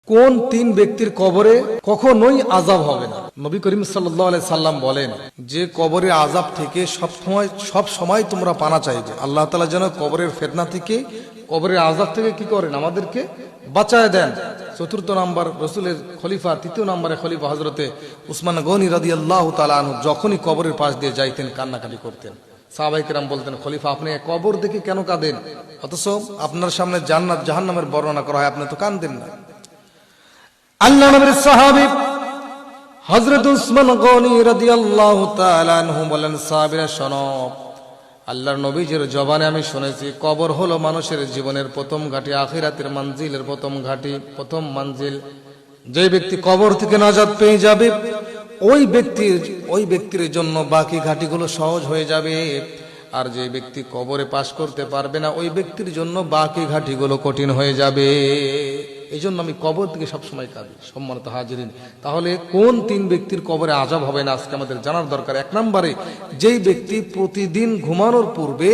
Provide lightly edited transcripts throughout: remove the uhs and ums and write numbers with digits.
কোন তিন ব্যক্তির কবরে কখনোই আযাব হবে না? নবী করিম সাল্লাল্লাহু আলাইহি সাল্লাম বলেন যে কবরে আযাব থেকে সব সময় তোমরা পানা চাইবে। আল্লাহ তাআলা যেন কবরের ফিতনা থেকে, কবরের আযাব থেকে কি করেন, আমাদেরকে বাঁচায় দেন। চতুর্থ নাম্বার রাসূলের খলিফা, তৃতীয় নম্বরে খলিফা হযরতে উসমান গনি রাদিয়াল্লাহু তাআলা আনহু যখনই কবরের পাশ দিয়ে যাইতেন কান্নাকাটি করতেন। সাহাবায়ে কেরাম বলতেন, খলিফা আপনি কবর দেখে কেন কাঁদেন? অথচ আপনার সামনে জান্নাত জাহান্নামের বর্ণনা করা হয়, আপনি তো কাঁদেন না। আল্লাহ নবীর সাহাবী হযরত উসমান গনি রাদিয়াল্লাহু তাআলা আনহু বলেন, সাহাবীরা শোনো, আল্লাহর নবীজির জবানে আমি শুনেছি কবর হলো মানুষের জীবনের প্রথম ঘাঁটি, আখিরাতের মঞ্জিলের প্রথম ঘাঁটি, প্রথম মঞ্জিল। যে ব্যক্তি কবর থেকে নাজাত পেয়ে যাবে ওই ব্যক্তির জন্য বাকি ঘাঁটিগুলো সহজ হয়ে যাবে। আর যে ব্যক্তি কবরে পাশ করতে পারবে না ওই ব্যক্তির জন্য বাকি ঘাঁটিগুলো কঠিন হয়ে যাবে। এই জন্য আমি কবর থেকে সবসময় কাঁদি। সম্মানিত হাজিরিন, তাহলে কোন তিন ব্যক্তির কবরে আযাব হবে না আজকে আমাদের জানার দরকার। এক নম্বরে, যেই ব্যক্তি প্রতিদিন ঘুমানোর পূর্বে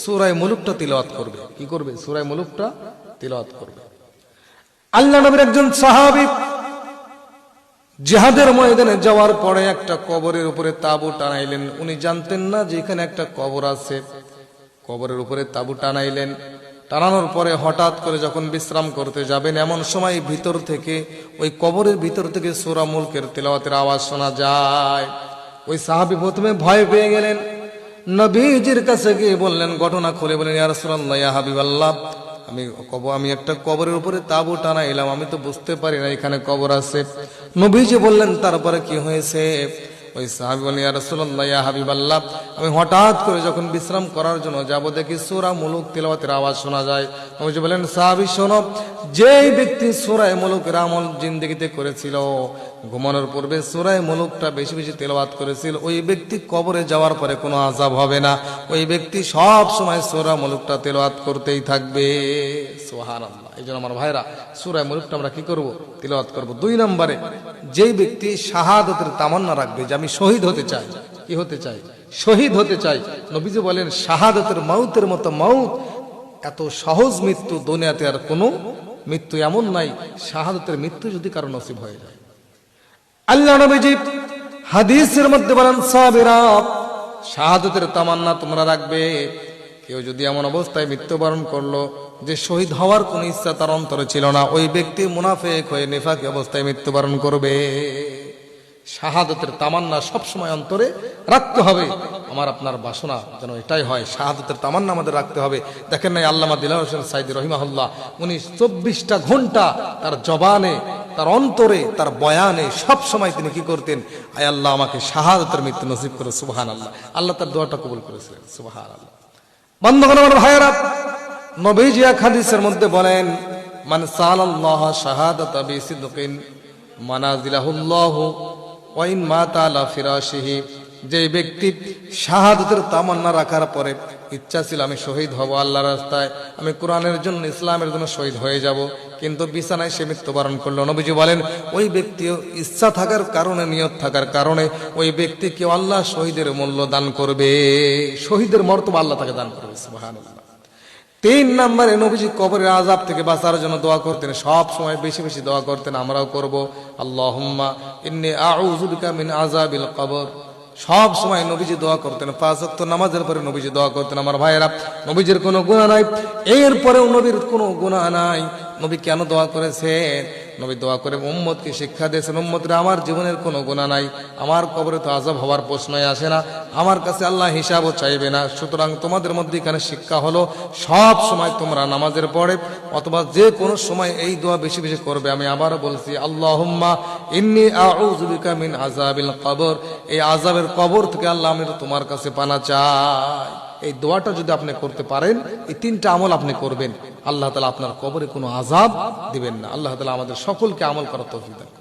সূরা মুলুকটা তিলাওয়াত করবে। কি করবে? সূরা মুলুকটা তিলাওয়াত করবে। আল্লাহ নবীর একজন সাহাবী জিহাদের ময়দানে যাওয়ার পরে একটা কবরের উপরে তাবু টানাইলেন। উনি জানতেন না যে এখানে একটা কবর আছে। কবরের উপরে তাবু টানাইলেন। টানানোর পরে হঠাৎ করে যখন বিশ্রাম করতে যাবেন এমন সময় ভিতর থেকে, ওই কবরের ভিতর থেকে সূরা মুলকের তিলাওয়াতের আওয়াজ শোনা যায়। ওই সাহাবী প্রথমে ভয় পেয়ে গেলেন, নবীজির কাছে গিয়ে বললেন, ঘটনা খুলে বলেন, ইয়া রাসূলুল্লাহ, ইয়া হাবিবাল্লাহ, আমি একটা কবরের উপরে তাবু টানাইলাম, আমি তো বুঝতে পারি না এখানে কবর আছে। নবীজি বললেন, তারপরে কি হয়েছে? ওই সাহাবী বলেন, ইয়া রাসূলুল্লাহ, ইয়া হাবিবাল্লাহ, আমি হঠাৎ করে যখন বিশ্রাম করার জন্য যাব দেখি সূরা মুলুক তিলাওয়াতের আওয়াজ শোনা যায়। নবীজি বলেন, সাহাবী শোনো, যেই ব্যক্তি সূরা মুলুকের আমল জিন্দেগিতে করেছিল, ঘুমানোর পূর্বে সূরা মুলুকটা বেশি বেশি তিলাওয়াত করেছিল, ওই ব্যক্তি কবরে যাওয়ার পরে কোনো আযাব হবে না। ওই ব্যক্তি সব সময় সূরা মুলুকটা তিলাওয়াত করতেই থাকবে। সুবহানাল্লাহ। এই জন্য আমার ভাইরা, সূরা মুলুকটা আমরা কি করব? তিলাওয়াত করব। দুই নম্বরে, যেই ব্যক্তি শাহাদাতের তামান্না রাখবে যে আমি শহীদ হতে চাই। কি হতে চাই? শহীদ হতে চাই। নবীজি বলেন, শাহাদাতের মাউতের মতো মাউত, এত সহজ মৃত্যু দুনিয়াতে আর কোনো মৃত্যু এমন নাই। শাহাদাতের মৃত্যু যদি কারো নসিব হয়ে যায়, আল্লাহ নবীজি হাদিসের মধ্যে বলেন, সাহাবীরা শাহাদাতের তামান্না তোমরা রাখবে। কেউ যদি এমন অবস্থায় মৃত্যুবরণ করলো যে শহীদ হওয়ার কোন ইচ্ছা তার অন্তরে ছিল না, ওই ব্যক্তি মুনাফিক হয়ে নিফাকি অবস্থায় মৃত্যুবরণ করবে। শাহাদাতের তামান্না সবসময় অন্তরে রাখতে হবে। আমার আপনার বাসনা যেন এটাই হয়, শাহাদাতের তামান্না আমাদের রাখতে হবে। দেখেন নাই আল্লামা দিলওয়ার হোসেন সাইদি রহিমাহুল্লাহ, উনি 24টা ঘন্টা তার জবানে, তার অন্তরে, তার বয়ানে সব সময় তিনি কি করতেন? আয় আল্লাহ, আমাকে শাহাদাতের মৃত্যু নসিব করে। সুবহানাল্লাহ। আল্লাহ তার দোয়াটা কবুল করেছিলেন। সুবহানাল্লাহ। বন্ধুগণ আমার ভাইয়েরা, নবীজি এক হাদিসের মধ্যে বলেন, মান সালাল্লাহ শাহাদাতা বিসিদকিন মানাজিলাহুল্লাহু ওয়া ইন মাতা আলা ফিরাশিহি। যে ব্যক্তি শাহাদাতের তামান্না রাখার পরে ইচ্ছা ছিল আমি শহীদ হব আল্লাহর রাস্তায়, আমি কোরআনের জন্য, ইসলামের জন্য শহীদ হয়ে যাব, কিন্তু বিছানায় সে মৃত্যুবরণ করলো, নবীজি বলেন ওই ব্যক্তিও ইচ্ছা থাকার কারণে, নিয়ত থাকার কারণে ওই ব্যক্তিকে আল্লাহ শহীদের মূল্য দান করবে, শহীদের মর্তবা আল্লাহ তাকে দান করবে। সুবহানাল্লাহ। 3 নম্বরে, নবীজি কবরের আযাব থেকে বাঁচার জন্য দোয়া করতেন, সব সময় বেশি বেশি দোয়া করতেন। আমরাও করব, আল্লাহুম্মা ইন্নী আউযু বিকা মিন আযাবিল কবর। সব সময় নবীজি দোয়া করতেন। 5 ওয়াক্ত নামাজের পরে নবীজি দোয়া করতেন। আমার ভাইয়েরা, নবীজির কোনো গুনাহ নাই, এরপরেও নবীর কোনো গুনাহ নাই। নবী কেন দোয়া করেছেন? নবী দোয়া করে উম্মতকে শিক্ষা দিয়েছেন, উম্মতরা আমার জীবনের কোনো গুনাহ নাই, আমার কবরে তো আযাব হওয়ার প্রশ্নই আসে না, আমার কাছে আল্লাহ হিসাবও চাইবে না। সুতরাং তোমাদের মধ্যে এখানে শিক্ষা হলো, সব সময় তোমরা নামাজের পরে অথবা যে কোনো সময় এই দোয়া বেশি বেশি করবে। আমি আবারও বলছি, আল্লাহুম্মা ইন্নী আউযু বিকা মিন আযাবিল কবর। এই আযাবের কবর থেকে আল্লাহ, আমি তোমার কাছে পানা চাই। এই দোয়াটা যদি আপনি করতে পারেন, এই 3টা আমল আপনি করবেন, আল্লাহ তাআলা আপনার কবরে কোনো আযাব দিবেন না। আল্লাহ তাআলা আমাদের সকলকে আমল করার তৌফিক দান করুন।